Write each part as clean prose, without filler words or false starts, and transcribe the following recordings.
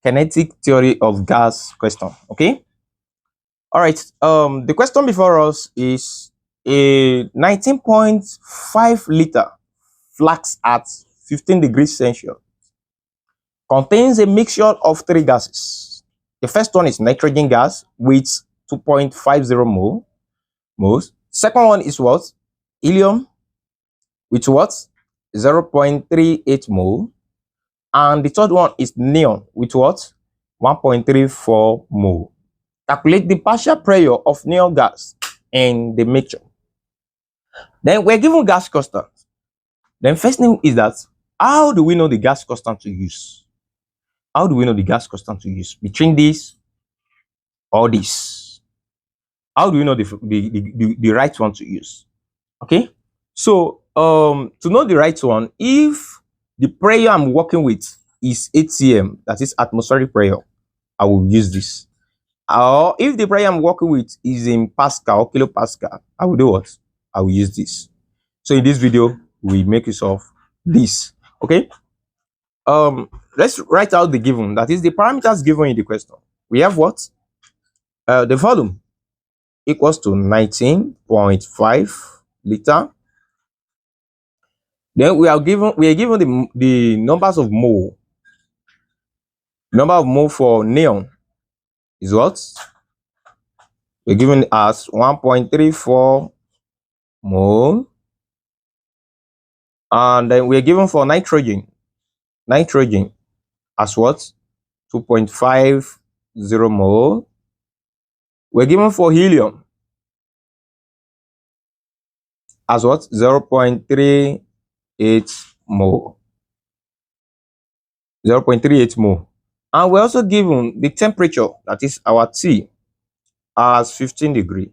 kinetic theory of gas question. Okay. All right. The question before us is a 19.5 liter flask at 15 degrees Celsius contains a mixture of three gases. The first one is nitrogen gas with 2.50 moles. Second one is what? Helium with what? 0.38 mole. And the third one is neon with what? 1.34 mole. Calculate the partial pressure of neon gas in the mixture. Then we're given gas constant. Then first thing is that, how do we know the gas constant to use? How do we know the gas constant to use between this or this? How do we know the right one to use? Okay. So to know the right one, if the pressure I'm working with is atm, that is atmospheric pressure, I will use this. Or if the pressure I'm working with is in Pascal or kilopascal, I will do what? I will use this. So in this video, we make use of this. Okay. Let's write out the given, that is the parameters given in the question. We have what? The volume equals to 19.5 liter. Then we are given the numbers of mole. Number of mole for neon is what? We're given as 1.34 mole. And then we're given for nitrogen as what? 2.50 mole. We're given for helium as what? 0.38 mole. 0.38 mole. And we're also given the temperature, that is our T, as 15 degrees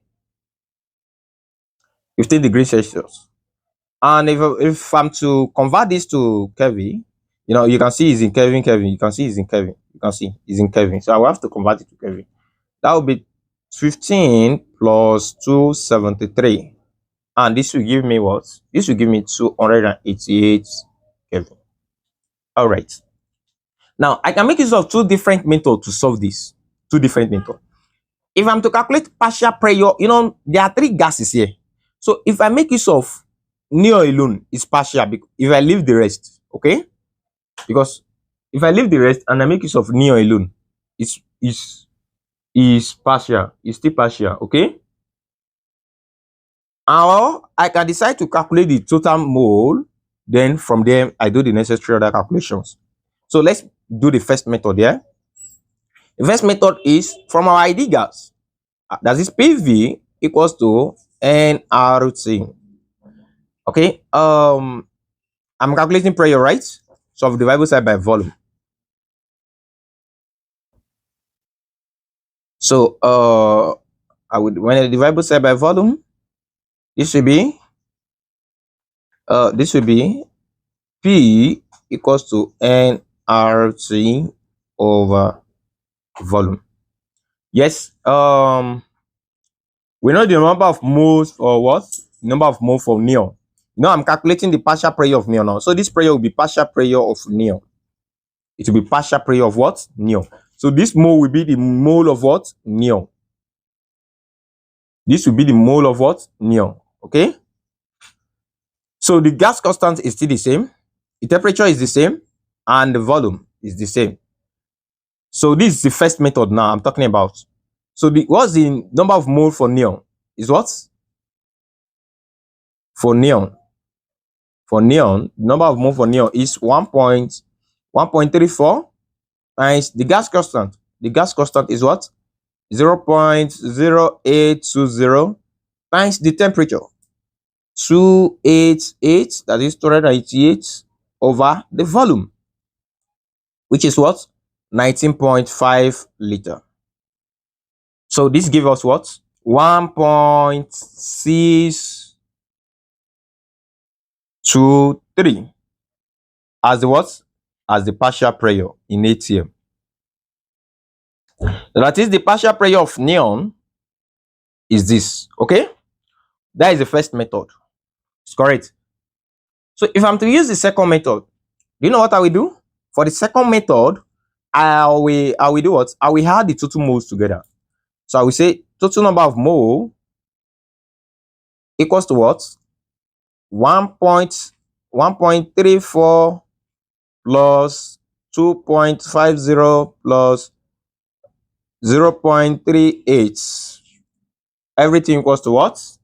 Celsius. And if I'm to convert this to Kelvin, you can see it's in Kelvin. You can see it's in Kelvin. You can see it's in Kelvin. So I will have to convert it to Kelvin. That will be 15 plus 273. And this will give me what? This will give me 288 Kelvin. All right. Now, I can make use of two different methods to solve this. Two different methods. If I'm to calculate partial pressure, there are three gases here. So if I make use of neon alone, it's partial. If I leave the rest, okay? Because if I leave the rest and I make use of neon alone, it's partial. It's still partial, okay? Or I can decide to calculate the total mole. Then from there, I do the necessary other calculations. So let's do the first method here. The first method is from our ID gas. That is PV equals to nRT. Okay. I'm calculating pressure, right? So I'll divide both sides by volume. So when I divide both sides by volume, this will be P equals to nRT over volume. Yes. We know the number of moles for what? Number of moles for neon. I'm calculating the partial pressure of neon now. So this pressure will be partial pressure of neon. It will be partial pressure of what? Neon. So this mole will be the mole of what? Neon. This will be the mole of what? Neon. Okay. So the gas constant is still the same. The temperature is the same. And the volume is the same. So this is the first method now I'm talking about. So what's the number of mole for neon? Is what? For neon. For neon, the number of mole for neon is 1.34 times the gas constant. The gas constant is what? 0.0820 times the temperature. 288, that is 288 over the volume, which is what? 19.5 liter. So this gives us what? 1.623 as the what? As the partial pressure in ATM. That is the partial pressure of neon is this. Okay. That is the first method. It's correct. So if I'm to use the second method, do you know what I will do? For the second method, I will do what? I will add the total moles together. So I will say total number of mole equals to what? 1.34 plus 2.50 plus 0.38. Everything equals to what?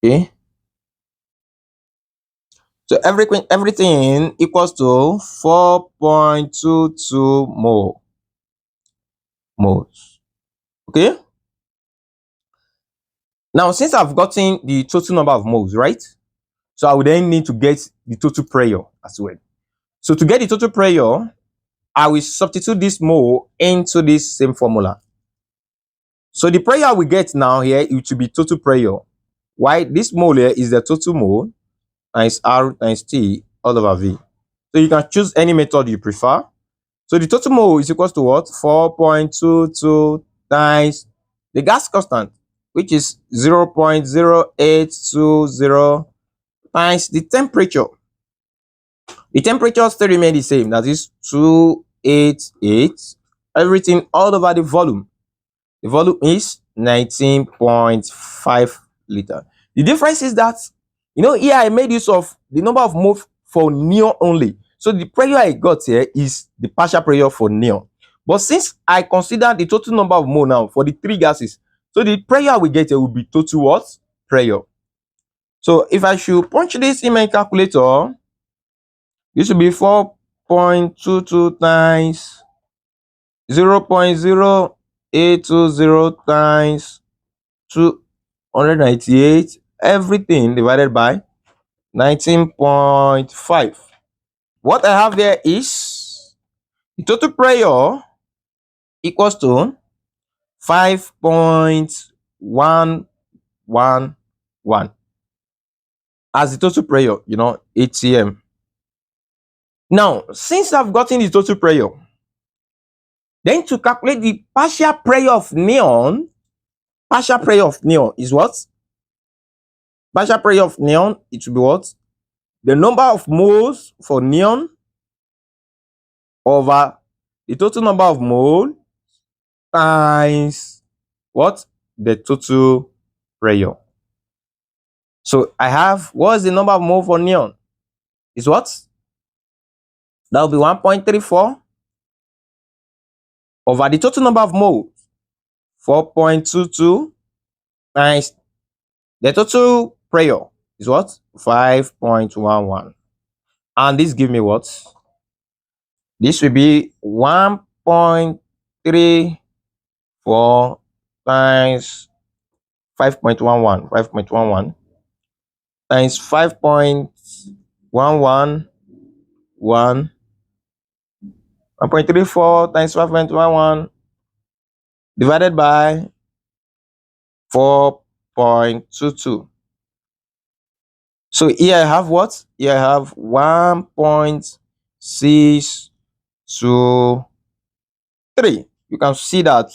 Okay. So everything equals to 4.22 moles. Okay. Now, since I've gotten the total number of moles, right? So I would then need to get the total pressure as well. So to get the total pressure, I will substitute this mole into this same formula. So the pressure we get now here, it will be total pressure. Why? This mole here is the total mole times R times T all over V. So you can choose any method you prefer. So the total mole is equals to what? 4.22 times the gas constant, which is 0.0820 times the temperature. The temperature still remain the same, that is 288. Everything all over the volume. The volume is 19.5 liter. The difference is that, here I made use of the number of moles for neon only. So the pressure I got here is the partial pressure for neon. But since I consider the total number of moles now for the three gases, so the pressure we get here will be total what? Pressure. So if I should punch this in my calculator, this will be 4.22 times 0.0820 times 298, everything divided by 19.5. What I have here is the total pressure equals to 5.111 as the total pressure, ATM. Now, since I've gotten the total pressure, then to calculate the partial pressure of neon is what? Partial pressure of neon, it will be what? The number of moles for neon over the total number of moles times what? The total pressure. So I have, what is the number of moles for neon? Is what? That will be 1.34 over the total number of moles, 4.22 times the total pressure is what? 5.11. And this give me what? This will be 1.34 times 5.11 times 5.111, 1.34 times 5.11 divided by 4.22. So here I have what? Here I have 1.623. You can see that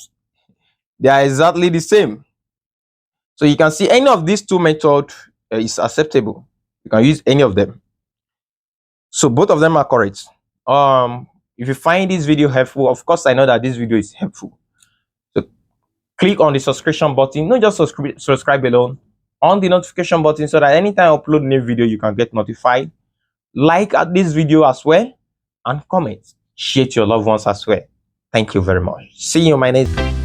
they are exactly the same. So you can see any of these two methods is acceptable. You can use any of them. So both of them are correct. If you find this video helpful, of course I know that this video is helpful. So click on the subscription button. Not just subscribe alone, on the notification button so that anytime I upload a new video, you can get notified. Like this video as well and comment. Share to your loved ones as well. Thank you very much. See you in my next